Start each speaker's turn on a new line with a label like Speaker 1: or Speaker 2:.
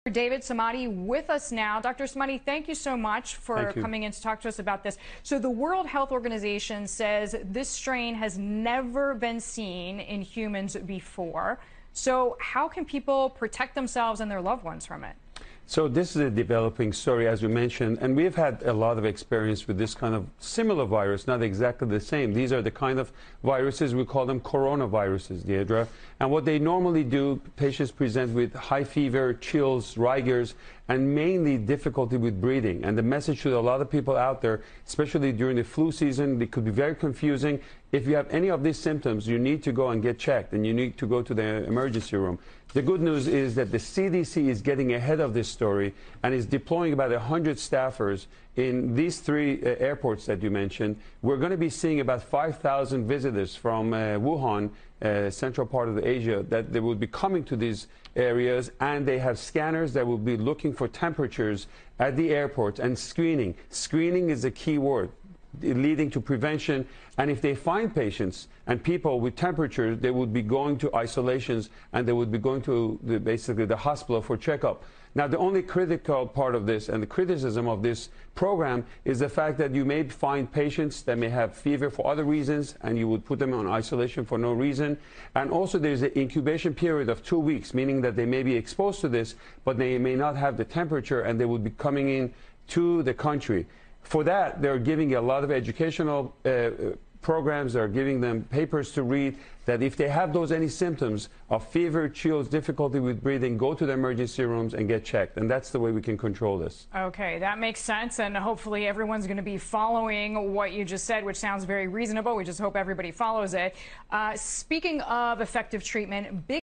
Speaker 1: David Samadi with us now. Dr. Samadi, thank you so much for coming in to talk to us about this. So the World Health Organization says this strain has never been seen in humans before. So how can people protect themselves and their loved ones from it?
Speaker 2: So this is a developing story, as you mentioned, and we've had a lot of experience with this kind of similar virus, not exactly the same. These are the kind of viruses, we call them coronaviruses, Deidre. And what they normally do, patients present with high fever, chills, rigors, and mainly difficulty with breathing. And the message to a lot of people out there, especially during the flu season, it could be very confusing. If you have any of these symptoms, you need to go and get checked, and you need to go to the emergency room. The good news is that the CDC is getting ahead of this story and is deploying about 100 staffers in these three airports that you mentioned. We're going to be seeing about 5,000 visitors from Wuhan, central part of Asia, that they will be coming to these areas, and they have scanners that will be looking for temperatures at the airport and screening. Screening is a key word, leading to prevention. And if they find patients and people with temperature, they would be going to isolations, and they would be going to basically the hospital for checkup. Now, the only critical part of this and the criticism of this program is the fact that you may find patients that may have fever for other reasons, and you would put them on isolation for no reason. And also there's an incubation period of 2 weeks, meaning that they may be exposed to this, but they may not have the temperature, and they would be coming in to the country. For that, they're giving a lot of educational programs. They're giving them papers to read that if they have any symptoms of fever, chills, difficulty with breathing, go to the emergency rooms and get checked. And that's the way we can control this.
Speaker 1: Okay, that makes sense. And hopefully everyone's going to be following what you just said, which sounds very reasonable. We just hope everybody follows it. Speaking of effective treatment, big